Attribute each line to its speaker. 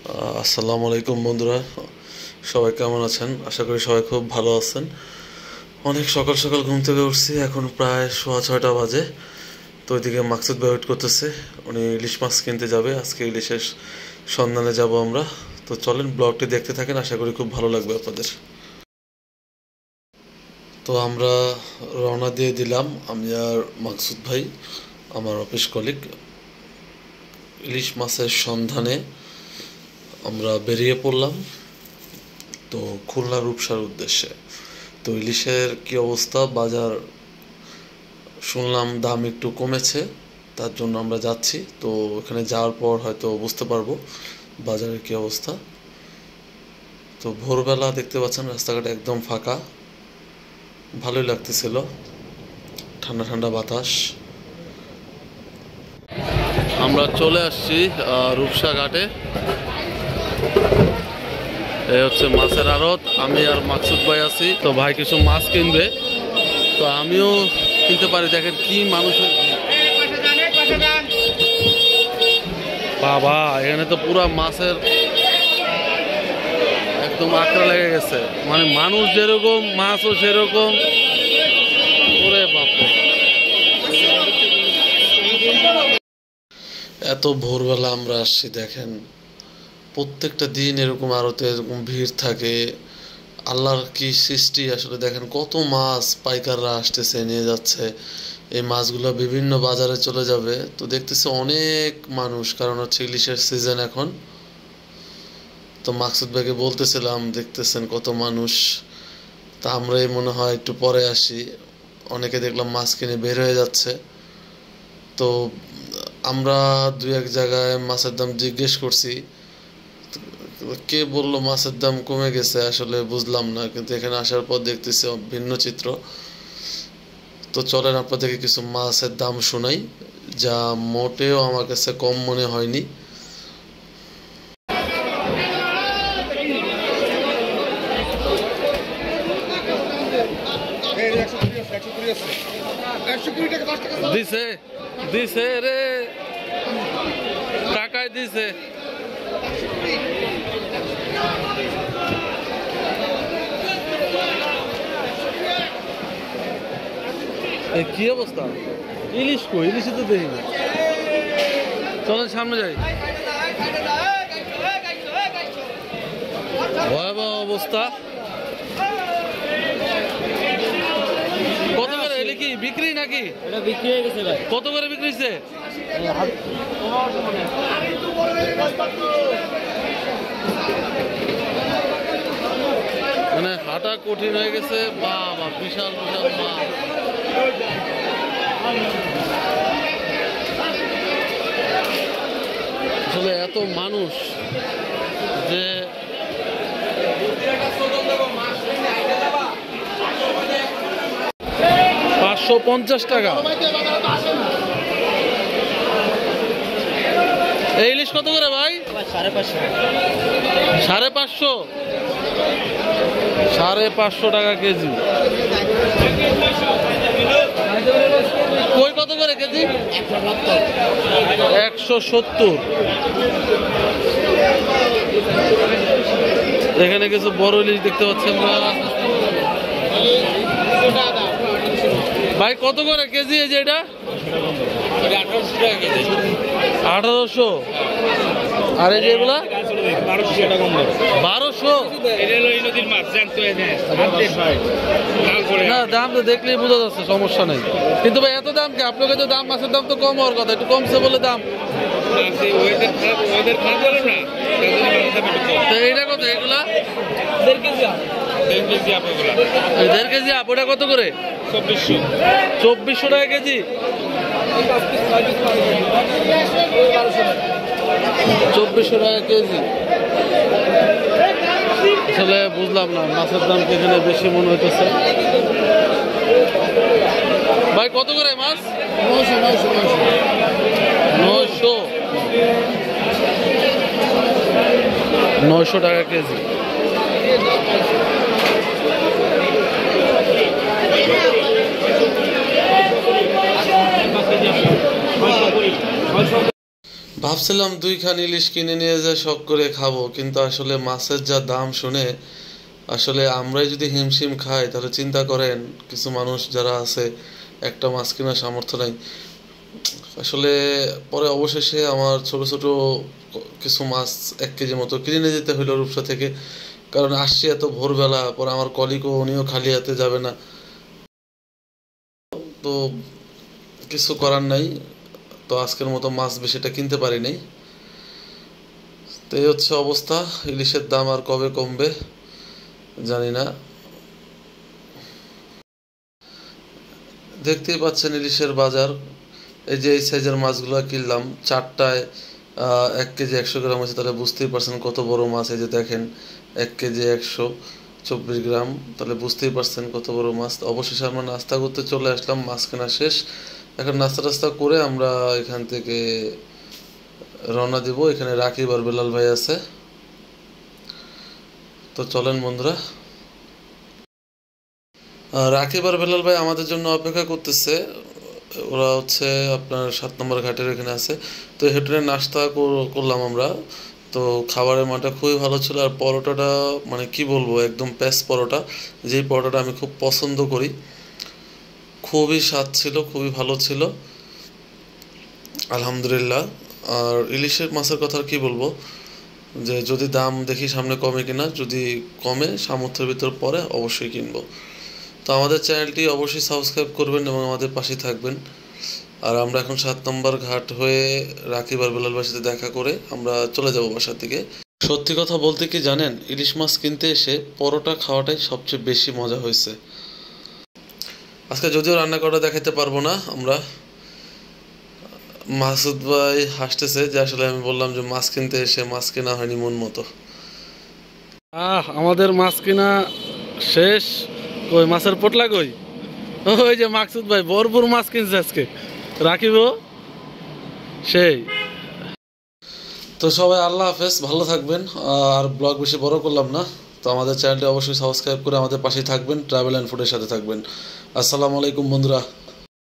Speaker 1: আসসালামু আলাইকুম বন্ধুরা, সবাই কেমন আছেন? আশা করি সবাই খুব ভালো আছেন। অনেক সকাল সকাল ঘুম থেকে উঠছি, এখন প্রায় 6:30 বাজে। তো ওইদিকে মাকসুদ ভাই ওয়েট করতেছে, উনি ইলিশ মাছ কিনতে যাবে। আজকে ইলিশের সন্ধানে যাব আমরা। তো চলেন ব্লগটি দেখতে থাকেন, আশা করি খুব ভালো লাগবে আপনাদের। তো আমরা রওনা দিয়ে দিলাম, আমি আর মাকসুদ ভাই, আমার অফিস কলিগ। ইলিশ মাছের সন্ধানে আমরা বেরিয়ে পড়লাম, তো খুলনা রূপসার উদ্দেশ্যে। তো ইলিশের কি অবস্থা, বাজার শুনলাম দাম একটু কমেছে, তার জন্য আমরা যাচ্ছি। তো ওখানে যাওয়ার পর হয়তো বুঝতে পারবো বাজারের কি অবস্থা। তো ভোরবেলা দেখতে পাচ্ছেন রাস্তাঘাট একদম ফাঁকা, ভালোই লাগতেছিল, ঠান্ডা ঠান্ডা বাতাস। আমরা চলে আসছি রূপসা ঘাটে। এই হচ্ছে মাছের আড়ত, আমি আর মাকসুদ ভাই আছি। তো ভাই কিছু মাছ কিনবে, তো আমিও কিনতে পারি। দেখেন কি মানুষের বাবা, এখানে তো পুরা মাছের একদম আকড়া লেগে গেছে। মানে মানুষ যেরকম মাছও সেরকম। ওরে বাপরে, এত ভোরবেলা আমরা আসছি। দেখেন প্রত্যেকটা দিন এরকম আড়তে এরকম ভিড় থাকে। আল্লাহর কি সৃষ্টি আসলে। দেখেন কত মাছ পাইকাররা আসতেছে, নিয়ে যাচ্ছে। এই মাছগুলো বিভিন্ন বাজারে চলে যাবে। তো দেখতেছি অনেক মানুষ, কারণ হচ্ছে ইলিশের সিজন এখন। তো মাকসুদ ভাইকে বলতেছিলাম, দেখতেছেন কত মানুষ। তা আমরাই মনে হয় একটু পরে আসি, অনেকে দেখলাম মাছ কিনে বের হয়ে যাচ্ছে। তো আমরা দুই এক জায়গায় মাছের দাম জিজ্ঞেস করছি, কে বললো মাছের দাম কমে গেছে, আসলে বুঝলাম না। কিন্তু এখানে আসার পর দেখতেছি ভিন্ন চিত্র। তো চলেন আপনাদেরকে কিছু মাছের দাম শোনাই, যা মোটেও আমার কাছে কম মনে হয়নি। দিছে দিছে রে, টাকায় দিছে। কি অবস্থা, ইলিশ কই? ইলিশই তো দেখি না। চলেন সামনে যাই। ভয়াবহ অবস্থা। কত করে এলে কি বিক্রি নাকি?
Speaker 2: এটা বিক্রি হয়ে গেছে ভাই।
Speaker 1: কত করে বিক্রি হচ্ছে? মানে হাঁটা কঠিন হয়ে গেছে। বাবা, বিশাল বিশাল মাছ। আসলে এত মানুষ যে 550 টাকা। এই ইলিশ কত করে ভাই? 550। 550 টাকা কেজি। কই কত করে কেজি? 170। এখানে কিছু বড় ইলিশ দেখতে পাচ্ছি আমরা। ভাই কত করে কেজি এই যে এটা?
Speaker 2: 1800 টাকা কেজি।
Speaker 1: 1800। আর এই যেগুলা
Speaker 2: 1200 টাকা কম দেবে।
Speaker 1: 1200।
Speaker 2: এটা হলো এই নদীর মাছ, জানতো এনে
Speaker 1: না, দাম তো দেখলেই বোঝা যাচ্ছে, সমস্যা নেই। কিন্তু ভাই এত দাম কি? আপনাকে তো দাম, মাছের দাম তো কম হওয়ার কথা, একটু কমছে বলে দাম। তো এইটা কত এগুলা? 1.5 কেজি আপ। ওটা কত করে? 2400 টাকা কেজি। 2400 টাকা কেজি। আসলে বুঝলাম না, মাছের দাম এখানে বেশি মনে হইতেছে। ভাই কত করে মাছ? 900 টাকা কেজি। ভাবছিলাম 2 খান ইলিশ কিনে নিয়ে যা শখ করে খাবো, কিন্তু আসলে মাছের যা দাম শুনে আসলে আমরাই যদি হিমশিম খাই তাহলে চিন্তা করেন কিছু মানুষ যারা আছে একটা মাছ কেনার সামর্থ্য নাই। আসলে পরে অবশেষে আমার ছোট ছোট কিছু মাছ 1 কেজি মতো কিনে নিয়ে যেতে হলো রূপসা থেকে, কারণ আসছি এত ভোরবেলা, পরে আমার কলিগও উনিও খালি হাতে যাবে না, তো কিছু করার নাই। তো আজকের মতো মাছ বেশিটা কিনতে পারি নাই। তো এই হচ্ছে অবস্থা, ইলিশের দাম আর কবে কমবে জানি না। দেখতেই পাচ্ছেন ইলিশের বাজার। এই যে এই সাইজের মাছগুলো কিনলাম, 4টায় 1 কেজি 100 গ্রাম আছে, তাহলে বুঝতেই পারছেন কত বড় মাছ। এই যে দেখেন 1 কেজি 124 গ্রাম, তাহলে বুঝতেই পারছেন কত বড় মাছ। অবশেষে আমরা নাস্তা করতে চলে আসলাম, মাছ কেনা শেষ। এখন নাস্তা টাস্তা করে আমরা এখান থেকে রওনা দিব। এখানে রাকিব আর বেলাল ভাই আছে, তো চলেন বন্ধুরা। রাকিব আর বেলাল ভাই আমাদের জন্য অপেক্ষা করতেছে। ওরা হচ্ছে আপনার 7 নম্বর ঘাটের এখানে আছে। তো হোটেলে নাস্তা করলাম আমরা। তো খাবারের মানটা খুবই ভালো ছিল, আর পরোটাটা মানে কি বলবো, একদম প্যাস পরোটা, যেই পরোটাটা আমি খুব পছন্দ করি। খুবই স্বাদ ছিল, খুবই ভালো ছিল আলহামদুলিল্লাহ। আর ইলিশের মাছের কথা আর কি বলবো, যে যদি দাম দেখি সামনে কমে কিনা, যদি কমে সামর্থ্যের ভিতর পরে অবশ্যই কিনবো। তো আমাদের চ্যানেলটি অবশ্যই সাবস্ক্রাইব করবেন এবং আমাদের পাশে থাকবেন। আর আমরা এখন 7 নম্বর ঘাট হয়ে রাকিব আর বেলাল ভাইয়ের সাথে দেখা করে আমরা চলে যাব বাসার দিকে। সত্যি কথা বলতে কি জানেন, ইলিশ মাছ কিনতে এসে পরোটা খাওয়াটাই সবচেয়ে বেশি মজা হয়েছে। আজকে যদিও রান্না করা দেখাতে পারবো না আমরা। মাসুদ ভাই হাসতেছে যে আসলে আমি বললাম যে মাছ কিনতে এসে মাছ কেনা হয়নি মন মতো।
Speaker 3: আমাদের মাছ কিনা শেষ। কই মাছের পোটলা কই? ওই যে মাকসুদ ভাই ভরপুর মাছ কিনছে আজকে, রাখিব সেই।
Speaker 1: তো সবাই আল্লাহ হাফেজ, ভালো থাকবেন। আর ব্লগ বেশি বড় করলাম না, তো আমাদের চ্যানেলটি অবশ্যই সাবস্ক্রাইব করে আমাদের পাশে থাকবেন, ট্রাভেল অ্যান্ড ফুডের সাথে থাকবেন। আসসালামু আলাইকুম বন্ধুরা।